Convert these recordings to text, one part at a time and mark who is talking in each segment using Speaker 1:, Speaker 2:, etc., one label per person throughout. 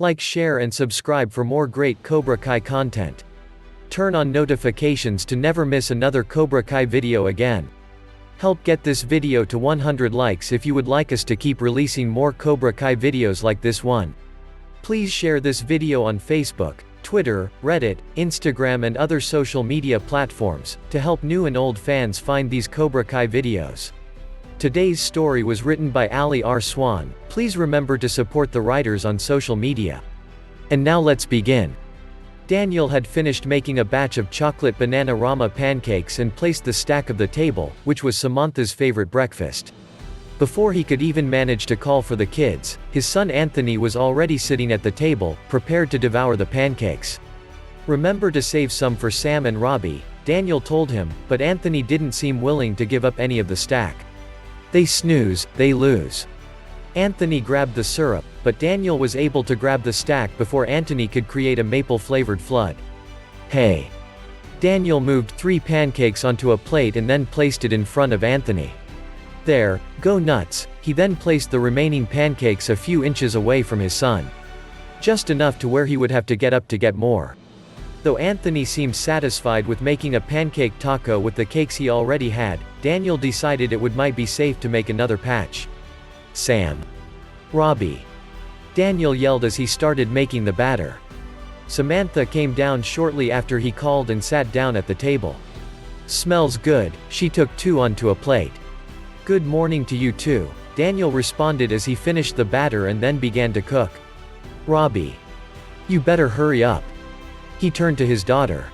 Speaker 1: Like, share and subscribe for more great Cobra Kai content. Turn on notifications to never miss another Cobra Kai video again. Help get this video to 100 likes if you would like us to keep releasing more Cobra Kai videos like this one. Please share this video on Facebook, Twitter, Reddit, Instagram and other social media platforms, to help new and old fans find these Cobra Kai videos. Today's story was written by Ali R. Swan. Please remember to support the writers on social media. And now let's begin. Daniel had finished making a batch of Chocolate Banana-rama pancakes and placed the stack of the table, which was Samantha's favorite breakfast. Before he could even manage to call for the kids, his son Antony was already sitting at the table, prepared to devour the pancakes. Remember to save some for Sam and Robby, Daniel told him, but Antony didn't seem willing to give up any of the stack. They snooze, they lose. Antony grabbed the syrup, but Daniel was able to grab the stack before Antony could create a maple-flavored flood. Hey! Daniel moved 3 pancakes onto a plate and then placed it in front of Antony. There, go nuts. He then placed the remaining pancakes a few inches away from his son. Just enough to where he would have to get up to get more. Though Antony seemed satisfied with making a pancake taco with the cakes he already had, Daniel decided it might be safe to make another batch. Sam. Robby. Daniel yelled as he started making the batter. Samantha came down shortly after he called and sat down at the table. Smells good, she took 2 onto a plate. Good morning to you too, Daniel responded as he finished the batter and then began to cook. Robby. You better hurry up. He turned to his daughter.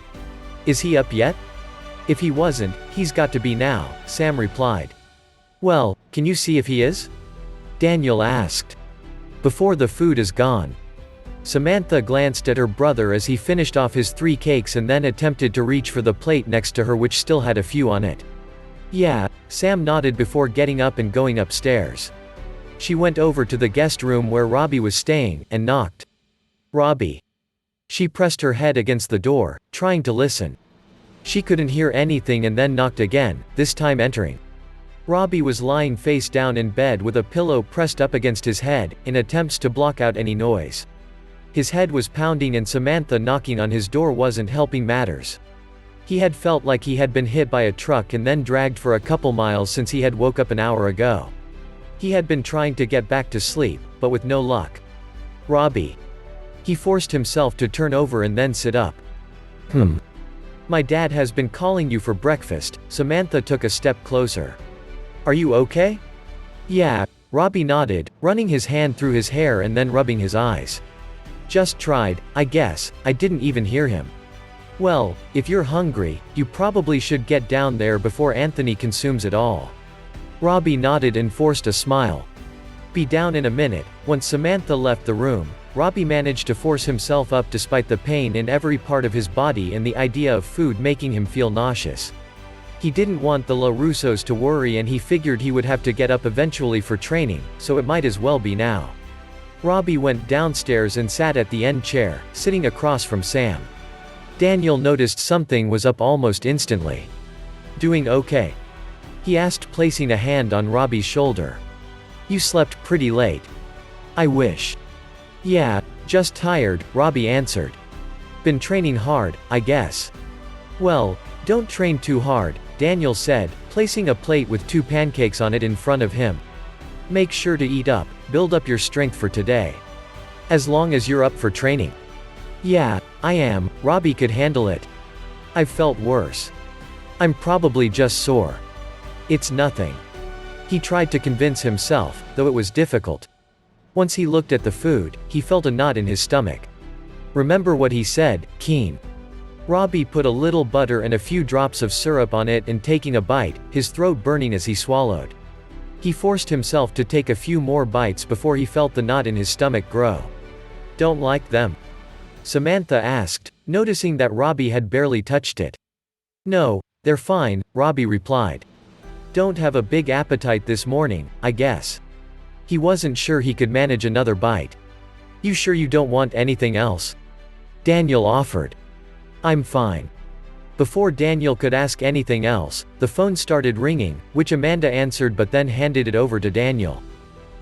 Speaker 1: Is he up yet? If he wasn't, he's got to be now, Sam replied. Well, can you see if he is? Daniel asked. Before the food is gone. Samantha glanced at her brother as he finished off his 3 cakes and then attempted to reach for the plate next to her which still had a few on it. Yeah, Sam nodded before getting up and going upstairs. She went over to the guest room where Robby was staying, and knocked. Robby. She pressed her head against the door, trying to listen. She couldn't hear anything and then knocked again, this time entering. Robby was lying face down in bed with a pillow pressed up against his head, in attempts to block out any noise. His head was pounding and Samantha knocking on his door wasn't helping matters. He had felt like he had been hit by a truck and then dragged for a couple miles since he had woke up an hour ago. He had been trying to get back to sleep, but with no luck. Robby. He forced himself to turn over and then sit up. My dad has been calling you for breakfast. Samantha took a step closer. Are you okay? Yeah, Robby nodded, running his hand through his hair and then rubbing his eyes. Just tried, I guess, I didn't even hear him. Well, if you're hungry, you probably should get down there before Antony consumes it all. Robby nodded and forced a smile. Be down in a minute. Once Samantha left the room, Robby managed to force himself up despite the pain in every part of his body and the idea of food making him feel nauseous. He didn't want the Larussos to worry and he figured he would have to get up eventually for training, so it might as well be now. Robby went downstairs and sat at the end chair, sitting across from Sam. Daniel noticed something was up almost instantly. Doing okay? He asked, placing a hand on Robby's shoulder. You slept pretty late. I wish. Yeah, just tired, Robby answered. Been training hard, I guess. Well, don't train too hard, Daniel said, placing a plate with 2 pancakes on it in front of him. Make sure to eat up, build up your strength for today. As long as you're up for training. Yeah, I am, Robby could handle it. I've felt worse. I'm probably just sore. It's nothing. He tried to convince himself, though it was difficult. Once he looked at the food, he felt a knot in his stomach. Remember what he said, Keene. Robby put a little butter and a few drops of syrup on it and taking a bite, his throat burning as he swallowed. He forced himself to take a few more bites before he felt the knot in his stomach grow. Don't like them? Samantha asked, noticing that Robby had barely touched it. No, they're fine, Robby replied. Don't have a big appetite this morning, I guess. He wasn't sure he could manage another bite. You sure you don't want anything else? Daniel offered. I'm fine. Before Daniel could ask anything else, the phone started ringing, which Amanda answered but then handed it over to Daniel.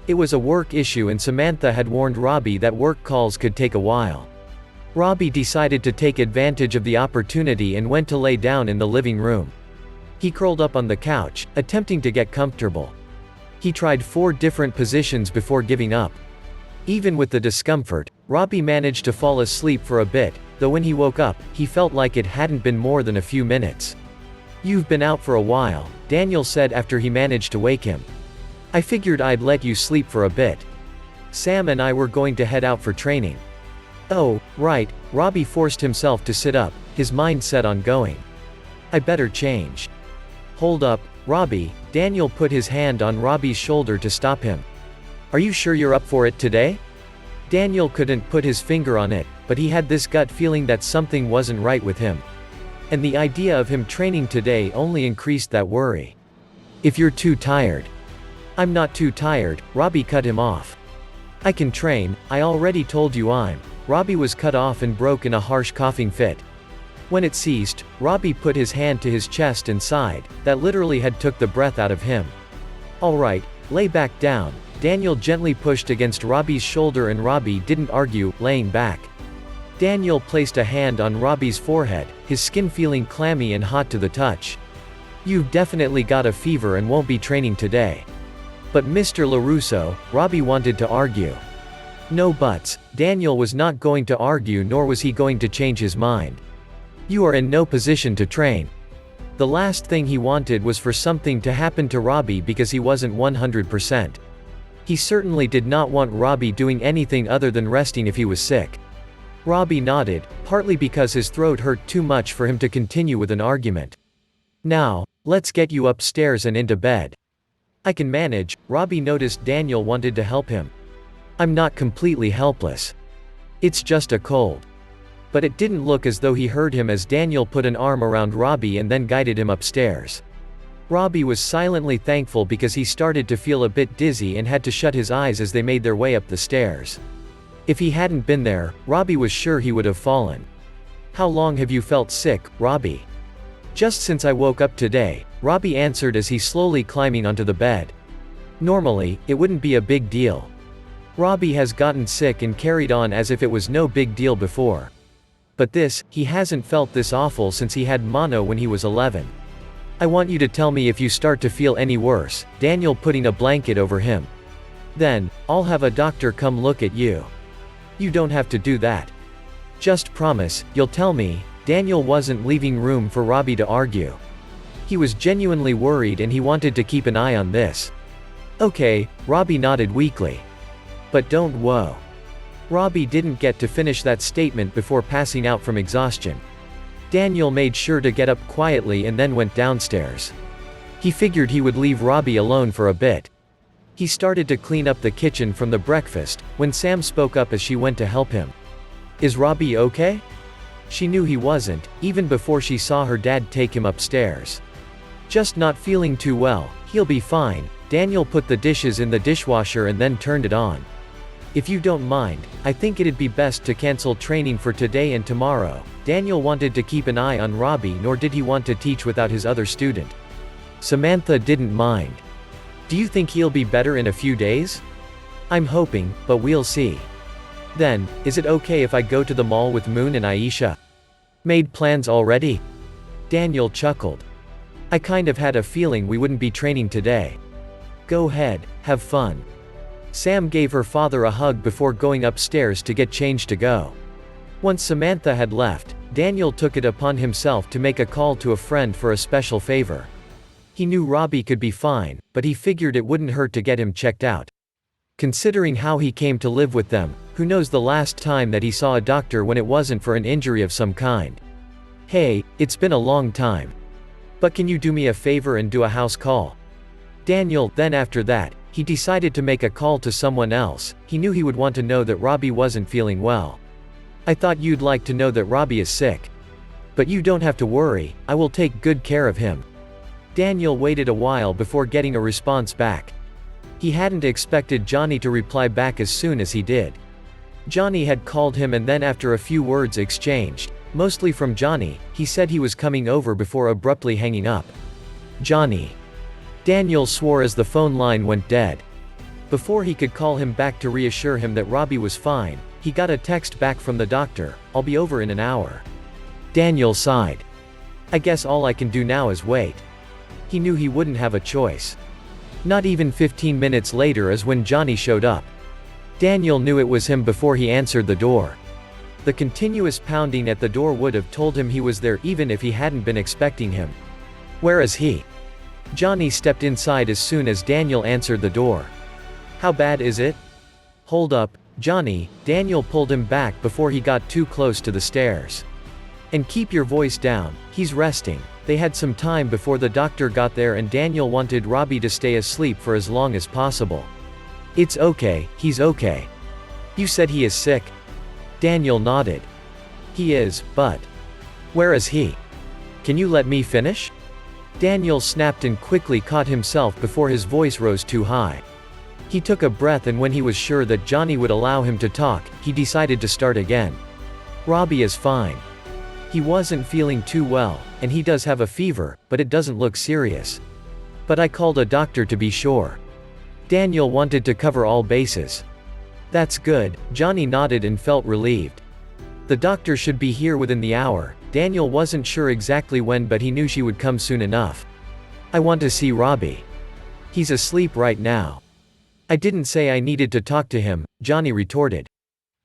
Speaker 1: It was a work issue and Samantha had warned Robby that work calls could take a while. Robby decided to take advantage of the opportunity and went to lay down in the living room. He curled up on the couch, attempting to get comfortable. He tried 4 different positions before giving up. Even with the discomfort, Robby managed to fall asleep for a bit, though when he woke up, he felt like it hadn't been more than a few minutes. "You've been out for a while," Daniel said after he managed to wake him. "I figured I'd let you sleep for a bit. Sam and I were going to head out for training." "Oh, right." Robby forced himself to sit up, his mind set on going. "I better change." "Hold up, Robby." Daniel put his hand on Robby's shoulder to stop him. "Are you sure you're up for it today?" Daniel couldn't put his finger on it, but he had this gut feeling that something wasn't right with him. And the idea of him training today only increased that worry. "If you're too tired." "I'm not too tired," Robby cut him off. "I can train, I already told you I'm." Robby was cut off and broke in a harsh coughing fit. When it ceased, Robby put his hand to his chest and sighed, that literally had took the breath out of him. "All right, lay back down." Daniel gently pushed against Robby's shoulder and Robby didn't argue, laying back. Daniel placed a hand on Robby's forehead, his skin feeling clammy and hot to the touch. "You've definitely got a fever and won't be training today." "But Mr. Larusso," Robby wanted to argue. No buts, Daniel was not going to argue nor was he going to change his mind. "You are in no position to train." The last thing he wanted was for something to happen to Robby because he wasn't 100%. He certainly did not want Robby doing anything other than resting if he was sick. Robby nodded, partly because his throat hurt too much for him to continue with an argument. "Now, let's get you upstairs and into bed." "I can manage." Robby noticed Daniel wanted to help him. "I'm not completely helpless. It's just a cold." But it didn't look as though he heard him as Daniel put an arm around Robby and then guided him upstairs. Robby was silently thankful because he started to feel a bit dizzy and had to shut his eyes as they made their way up the stairs. If he hadn't been there, Robby was sure he would have fallen. "How long have you felt sick, Robby?" "Just since I woke up today," Robby answered as he slowly climbing onto the bed. Normally, it wouldn't be a big deal. Robby has gotten sick and carried on as if it was no big deal before. But he hasn't felt this awful since he had mono when he was 11. "I want you to tell me if you start to feel any worse," Daniel putting a blanket over him. "Then, I'll have a doctor come look at you." "You don't have to do that. Just promise, you'll tell me." Daniel wasn't leaving room for Robby to argue. He was genuinely worried and he wanted to keep an eye on this. "Okay," Robby nodded weakly. "But don't whoa." Robby didn't get to finish that statement before passing out from exhaustion. Daniel made sure to get up quietly and then went downstairs. He figured he would leave Robby alone for a bit. He started to clean up the kitchen from the breakfast, when Sam spoke up as she went to help him. "Is Robby okay?" She knew he wasn't, even before she saw her dad take him upstairs. "Just not feeling too well, he'll be fine." Daniel put the dishes in the dishwasher and then turned it on. "If you don't mind, I think it'd be best to cancel training for today and tomorrow." Daniel wanted to keep an eye on Robby nor did he want to teach without his other student. Samantha didn't mind. "Do you think he'll be better in a few days?" "I'm hoping, but we'll see." "Then, is it okay if I go to the mall with Moon and Aisha?" "Made plans already?" Daniel chuckled. "I kind of had a feeling we wouldn't be training today." "Go ahead, have fun." Sam gave her father a hug before going upstairs to get changed to go. Once Samantha had left, Daniel took it upon himself to make a call to a friend for a special favor. He knew Robby could be fine, but he figured it wouldn't hurt to get him checked out. Considering how he came to live with them, who knows the last time that he saw a doctor when it wasn't for an injury of some kind. "Hey, it's been a long time. But can you do me a favor and do a house call?" Daniel, then after that, he decided to make a call to someone else. He knew he would want to know that Robby wasn't feeling well. "I thought you'd like to know that Robby is sick. But you don't have to worry, I will take good care of him." Daniel waited a while before getting a response back. He hadn't expected Johnny to reply back as soon as he did. Johnny had called him and then after a few words exchanged, mostly from Johnny, he said he was coming over before abruptly hanging up. "Johnny." Daniel swore as the phone line went dead. Before he could call him back to reassure him that Robby was fine, he got a text back from the doctor, "I'll be over in an hour." Daniel sighed. "I guess all I can do now is wait." He knew he wouldn't have a choice. Not even 15 minutes later is when Johnny showed up. Daniel knew it was him before he answered the door. The continuous pounding at the door would have told him he was there even if he hadn't been expecting him. "Where is he?" Johnny stepped inside as soon as Daniel answered the door. "How bad is it?" "Hold up, Johnny," Daniel pulled him back before he got too close to the stairs. "And keep your voice down, he's resting." They had some time before the doctor got there and Daniel wanted Robby to stay asleep for as long as possible. "It's okay, he's okay." "You said he is sick?" Daniel nodded. "He is, but where is he? Can you let me finish?" Daniel snapped and quickly caught himself before his voice rose too high. He took a breath and when he was sure that Johnny would allow him to talk, he decided to start again. "Robby is fine. He wasn't feeling too well, and he does have a fever, but it doesn't look serious. But I called a doctor to be sure." Daniel wanted to cover all bases. "That's good," Johnny nodded and felt relieved. The doctor should be here within the hour. Daniel wasn't sure exactly when but he knew she would come soon enough. "I want to see Robby. He's asleep right now." "I didn't say I needed to talk to him," Johnny retorted.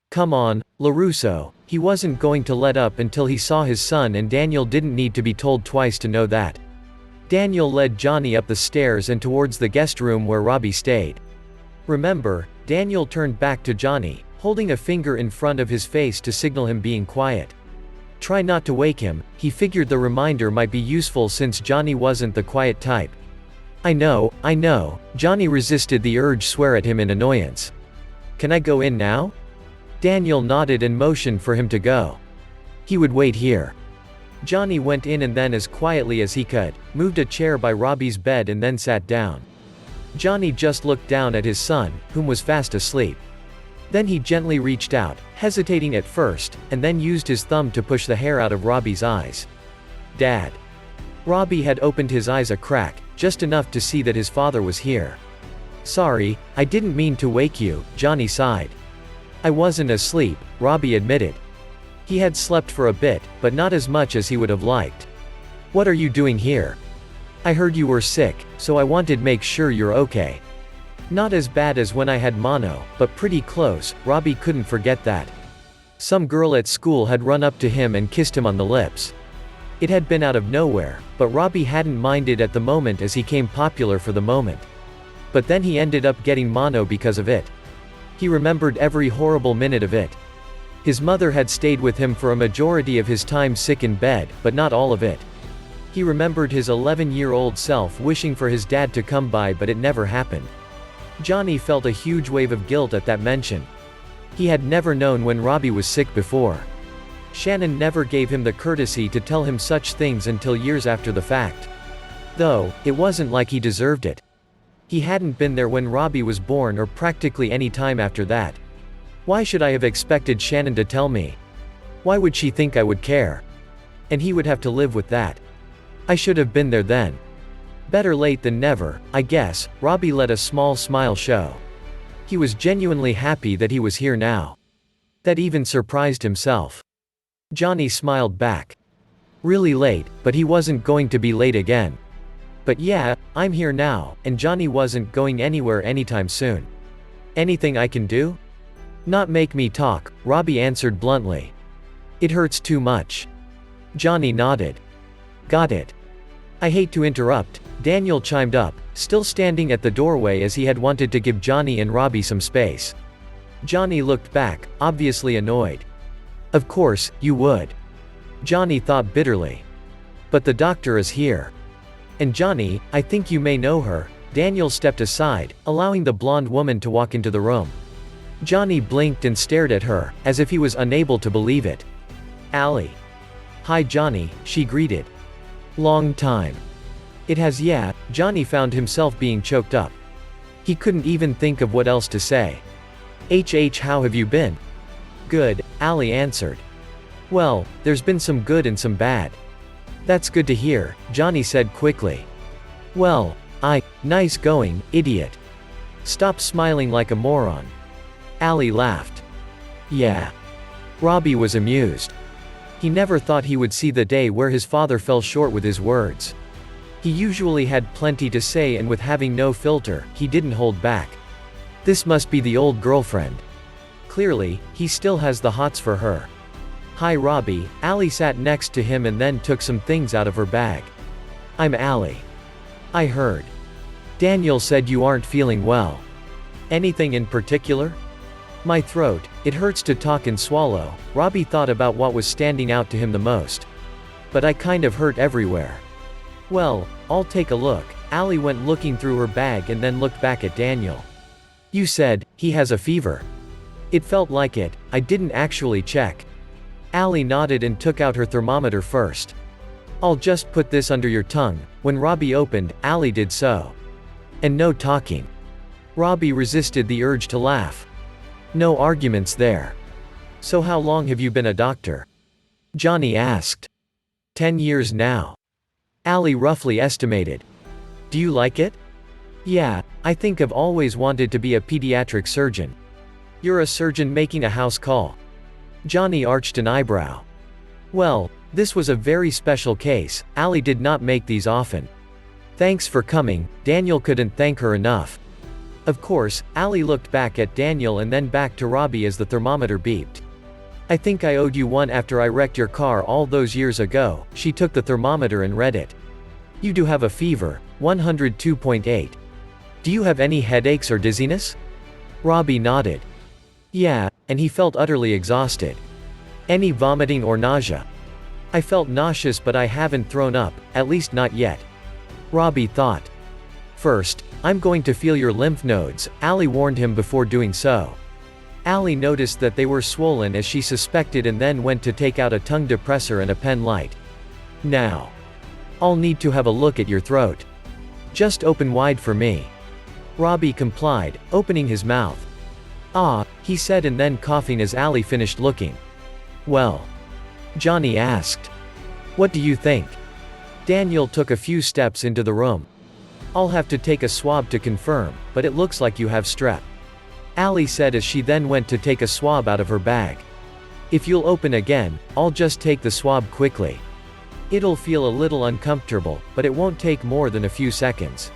Speaker 1: "Come on, Larusso." He wasn't going to let up until he saw his son and Daniel didn't need to be told twice to know that. Daniel led Johnny up the stairs and towards the guest room where Robby stayed. "Remember," Daniel turned back to Johnny, holding a finger in front of his face to signal him being quiet. "Try not to wake him." He figured the reminder might be useful since Johnny wasn't the quiet type. I know, Johnny resisted the urge to swear at him in annoyance. "Can I go in now?" Daniel nodded and motioned for him to go. He would wait here. Johnny went in and then as quietly as he could, moved a chair by Robby's bed and then sat down. Johnny just looked down at his son, whom was fast asleep. Then he gently reached out, hesitating at first, and then used his thumb to push the hair out of Robby's eyes. "Dad." Robby had opened his eyes a crack, just enough to see that his father was here. "Sorry, I didn't mean to wake you," Johnny sighed. "I wasn't asleep," Robby admitted. He had slept for a bit, but not as much as he would have liked. "What are you doing here?" "I heard you were sick, so I wanted to make sure you're okay." "Not as bad as when I had mono, but pretty close." Robby couldn't forget that. Some girl at school had run up to him and kissed him on the lips. It had been out of nowhere, but Robby hadn't minded at the moment as he came popular for the moment. But then he ended up getting mono because of it. He remembered every horrible minute of it. His mother had stayed with him for a majority of his time sick in bed, but not all of it. He remembered his 11-year-old self wishing for his dad to come by but it never happened. Johnny felt a huge wave of guilt at that mention. He had never known when Robby was sick before. Shannon never gave him the courtesy to tell him such things until years after the fact. Though, it wasn't like he deserved it. He hadn't been there when Robby was born or practically any time after that. Why should I have expected Shannon to tell me? Why would she think I would care? And he would have to live with that. I should have been there then. Better late than never, I guess. Robby let a small smile show. He was genuinely happy that he was here now. That even surprised himself. Johnny smiled back. Really late, but he wasn't going to be late again. But yeah, I'm here now, and Johnny wasn't going anywhere anytime soon. "Anything I can do?" "Not make me talk," Robby answered bluntly. "It hurts too much." Johnny nodded. "Got it." "I hate to interrupt," Daniel chimed up, still standing at the doorway as he had wanted to give Johnny and Robby some space. Johnny looked back, obviously annoyed. "Of course, you would." Johnny thought bitterly. "But the doctor is here. And Johnny, I think you may know her." Daniel stepped aside, allowing the blonde woman to walk into the room. Johnny blinked and stared at her, as if he was unable to believe it. "Allie." "Hi Johnny," she greeted. "Long time." "It has, yeah." Johnny found himself being choked up. He couldn't even think of what else to say. How have you been?" "Good," Allie answered. "Well, there's been some good and some bad." "That's good to hear," Johnny said quickly. "Well, nice going, idiot." Stop smiling like a moron. Ali laughed. Yeah. Robby was amused. He never thought he would see the day where his father fell short with his words. He usually had plenty to say, and with having no filter, he didn't hold back. This must be the old girlfriend. Clearly, he still has the hots for her. Hi Robby. Ali sat next to him and then took some things out of her bag. I'm Ali. I heard. Daniel said you aren't feeling well. Anything in particular? My throat, it hurts to talk and swallow. Robby thought about what was standing out to him the most. But I kind of hurt everywhere. Well, I'll take a look. Ali went looking through her bag and then looked back at Daniel. You said, he has a fever. It felt like it, I didn't actually check. Ali nodded and took out her thermometer first. I'll just put this under your tongue. When Robby opened, Ali did so. And no talking. Robby resisted the urge to laugh. No arguments there. So how long have you been a doctor? Johnny asked. 10 years now. Ali roughly estimated. Do you like it? Yeah, I think I've always wanted to be a pediatric surgeon. You're a surgeon making a house call. Johnny arched an eyebrow. Well, this was a very special case. Ali did not make these often. Thanks for coming. Daniel couldn't thank her enough. Of course, Ali looked back at Daniel and then back to Robby as the thermometer beeped. I think I owed you one after I wrecked your car all those years ago. She took the thermometer and read it. You do have a fever, 102.8. Do you have any headaches or dizziness? Robby nodded. Yeah, and he felt utterly exhausted. Any vomiting or nausea? I felt nauseous, but I haven't thrown up, at least not yet. Robby thought. First, I'm going to feel your lymph nodes, Ali warned him before doing so. Ali noticed that they were swollen as she suspected and then went to take out a tongue depressor and a pen light. Now. I'll need to have a look at your throat. Just open wide for me. Robby complied, opening his mouth. Ah, he said and then coughing as Ali finished looking. Well? Johnny asked. What do you think? Daniel took a few steps into the room. I'll have to take a swab to confirm, but it looks like you have strep. Ali said as she then went to take a swab out of her bag. If you'll open again, I'll just take the swab quickly. It'll feel a little uncomfortable, but it won't take more than a few seconds.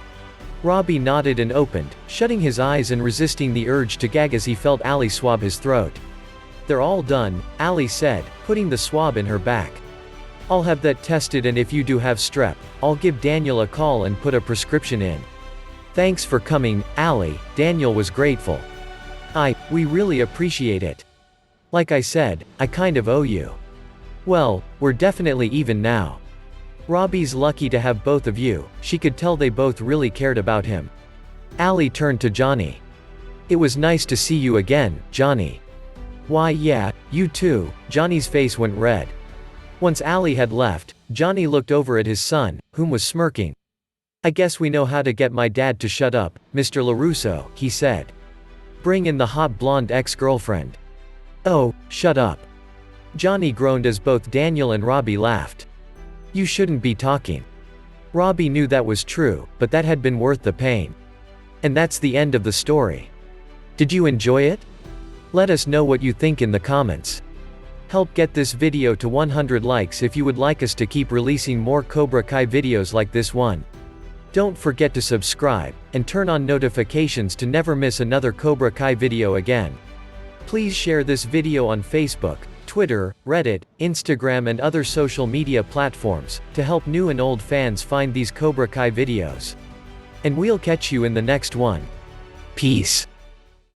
Speaker 1: Robby nodded and opened, shutting his eyes and resisting the urge to gag as he felt Ali swab his throat. They're all done, Ali said, putting the swab in her back. I'll have that tested, and if you do have strep, I'll give Daniel a call and put a prescription in. Thanks for coming, Ali. Daniel was grateful. We really appreciate it. Like I said, I kind of owe you. Well, we're definitely even now. Robby's lucky to have both of you. She could tell they both really cared about him. Ali turned to Johnny. It was nice to see you again, Johnny. Why yeah, you too. Johnny's face went red. Once Ali had left, Johnny looked over at his son, whom was smirking. I guess we know how to get my dad to shut up, Mr. Larusso, he said. Bring in the hot blonde ex-girlfriend. Oh, shut up. Johnny groaned as both Daniel and Robby laughed. You shouldn't be talking. Robby knew that was true, but that had been worth the pain. And that's the end of the story. Did you enjoy it? Let us know what you think in the comments. Help get this video to 100 likes if you would like us to keep releasing more Cobra Kai videos like this one. Don't forget to subscribe, and turn on notifications to never miss another Cobra Kai video again. Please share this video on Facebook, Twitter, Reddit, Instagram and other social media platforms, to help new and old fans find these Cobra Kai videos. And we'll catch you in the next one. Peace.